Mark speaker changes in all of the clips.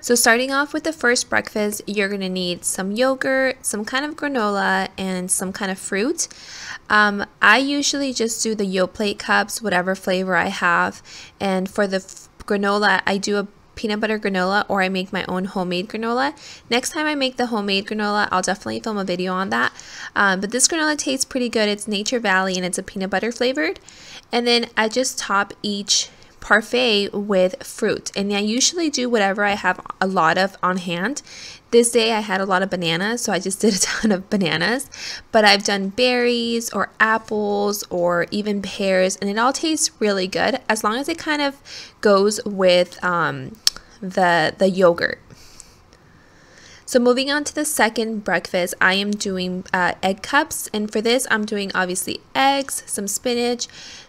Speaker 1: So starting off with the first breakfast, you're going to need some yogurt, some kind of granola, and some kind of fruit. I usually just do the Yoplait cups, whatever flavor I have. And for the granola, I do a peanut butter granola, or I make my own homemade granola. Next time I make the homemade granola, I'll definitely film a video on that. But this granola tastes pretty good. It's Nature Valley and it's a peanut butter flavored. And then I just top each parfait with fruit, and I usually do whatever I have a lot of on hand. This day I had a lot of bananas, so I just did a ton of bananas, but I've done berries or apples or even pears, and it all tastes really good as long as it kind of goes with the yogurt. So moving on to the second breakfast, I am doing egg cups, and for this I'm doing obviously eggs, some spinach,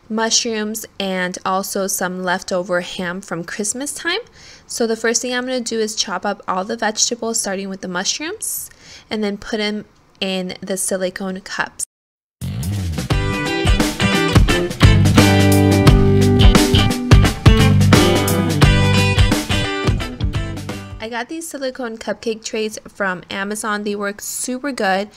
Speaker 1: mushrooms, and also some leftover ham from Christmas time. So the first thing I'm going to do is chop up all the vegetables, starting with the mushrooms, and then put them in the silicone cups. I got these silicone cupcake trays from Amazon. They work super good.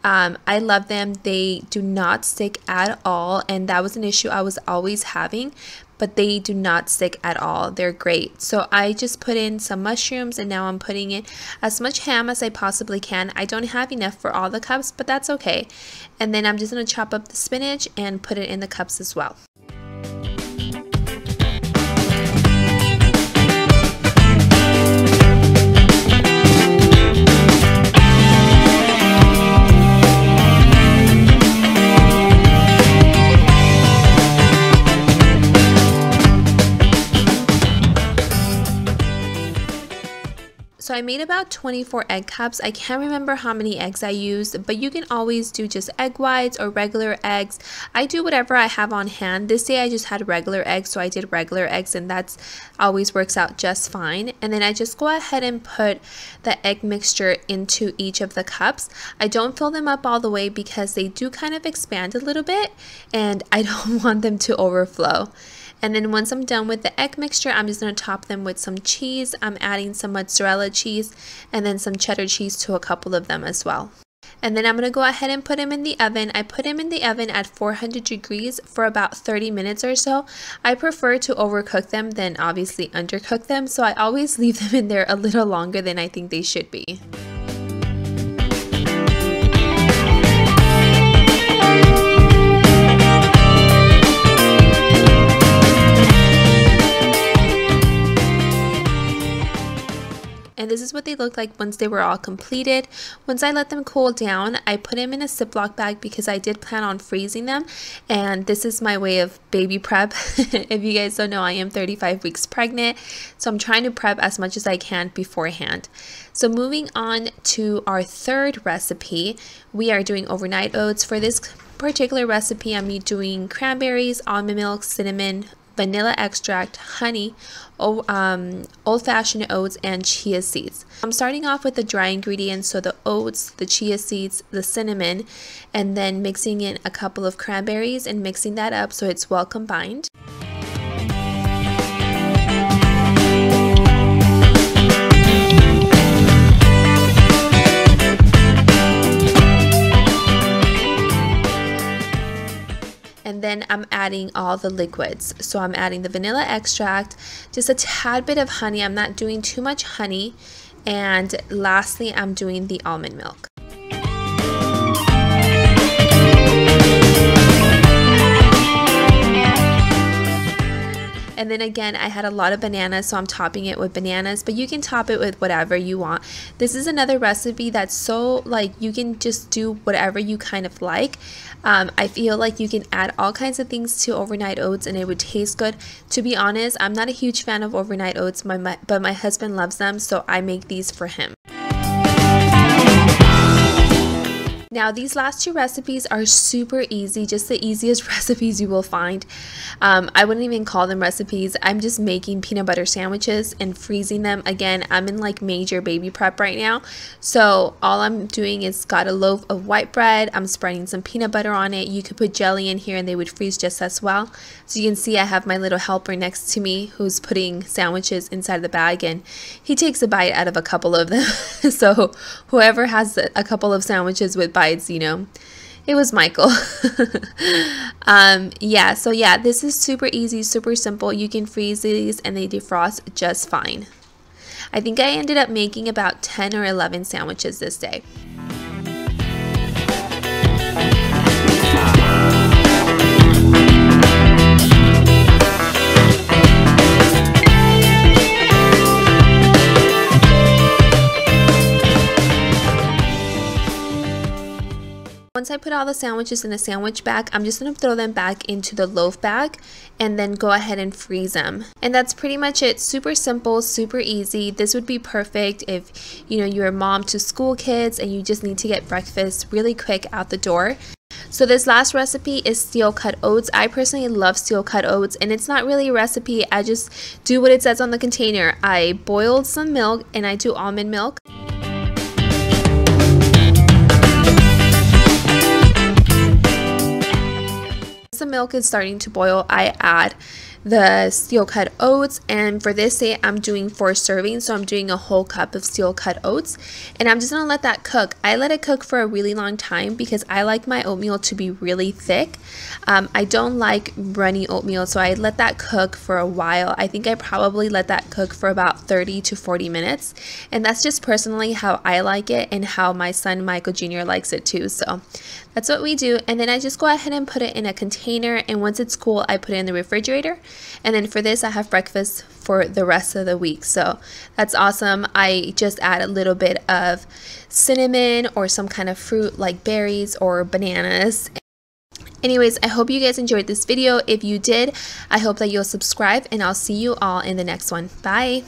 Speaker 1: I love them. They do not stick at all, and that was an issue I was always having, but they do not stick at all. They're great. So I just put in some mushrooms, and now I'm putting in as much ham as I possibly can. I don't have enough for all the cups, but that's okay. And then I'm just going to chop up the spinach and put it in the cups as well. So I made about 24 egg cups. I can't remember how many eggs I used, but you can always do just egg whites or regular eggs. I do whatever I have on hand. This day I just had regular eggs, so I did regular eggs, and that's always works out just fine. And then I just go ahead and put the egg mixture into each of the cups. I don't fill them up all the way because they do kind of expand a little bit, and I don't want them to overflow. And then once I'm done with the egg mixture, I'm just going to top them with some cheese. I'm adding some mozzarella cheese and then some cheddar cheese to a couple of them as well. And then I'm going to go ahead and put them in the oven. I put them in the oven at 400 degrees for about 30 minutes or so. I prefer to overcook them than obviously undercook them, so I always leave them in there a little longer than I think they should be. And this is what they look like once they were all completed. Once I let them cool down, I put them in a Ziploc bag because I did plan on freezing them. And this is my way of baby prep. If you guys don't know, I am 35 weeks pregnant. So I'm trying to prep as much as I can beforehand. So moving on to our third recipe, we are doing overnight oats. For this particular recipe, I'm doing cranberries, almond milk, cinnamon, vanilla extract, honey, old-fashioned oats, and chia seeds. I'm starting off with the dry ingredients, so the oats, the chia seeds, the cinnamon, and then mixing in a couple of cranberries and mixing that up so it's well combined. And then I'm adding all the liquids. So I'm adding the vanilla extract, just a tad bit of honey. I'm not doing too much honey. And lastly, I'm doing the almond milk. And then again, I had a lot of bananas, so I'm topping it with bananas, but you can top it with whatever you want. This is another recipe that's so, like, you can just do whatever you kind of like. I feel like you can add all kinds of things to overnight oats and it would taste good. To be honest, I'm not a huge fan of overnight oats, but my husband loves them, so I make these for him. Now these last two recipes are super easy, just the easiest recipes you will find. I wouldn't even call them recipes. I'm just making peanut butter sandwiches and freezing them. Again, I'm in like major baby prep right now. So all I'm doing is got a loaf of white bread. I'm spreading some peanut butter on it. You could put jelly in here and they would freeze just as well. So you can see I have my little helper next to me who's putting sandwiches inside the bag, and he takes a bite out of a couple of them. So whoever has a couple of sandwiches with bites, you know, it was Michael. Yeah, so yeah, this is super easy, super simple. You can freeze these and they defrost just fine. I think I ended up making about 10 or 11 sandwiches this day. Once I put all the sandwiches in a sandwich bag, I'm just going to throw them back into the loaf bag and then go ahead and freeze them. And that's pretty much it. Super simple, super easy. This would be perfect if, you know, you're a mom to school kids and you just need to get breakfast really quick out the door. So this last recipe is steel cut oats. I personally love steel cut oats, and it's not really a recipe. I just do what it says on the container. I boiled some milk and I do almond milk. The milk is starting to boil, I add the steel cut oats, and for this day I'm doing 4 servings, so I'm doing a whole cup of steel cut oats, and I'm just gonna let that cook. I let it cook for a really long time because I like my oatmeal to be really thick. I don't like runny oatmeal, so I let that cook for a while. I think I probably let that cook for about 30 to 40 minutes, and that's just personally how I like it and how my son Michael Jr. likes it too. So that's what we do, and then I just go ahead and put it in a container, and once it's cool I put it in the refrigerator. And then for this I have breakfast for the rest of the week, so that's awesome. I just add a little bit of cinnamon or some kind of fruit like berries or bananas. Anyways, I hope you guys enjoyed this video. If you did, I hope that you'll subscribe, and I'll see you all in the next one. Bye!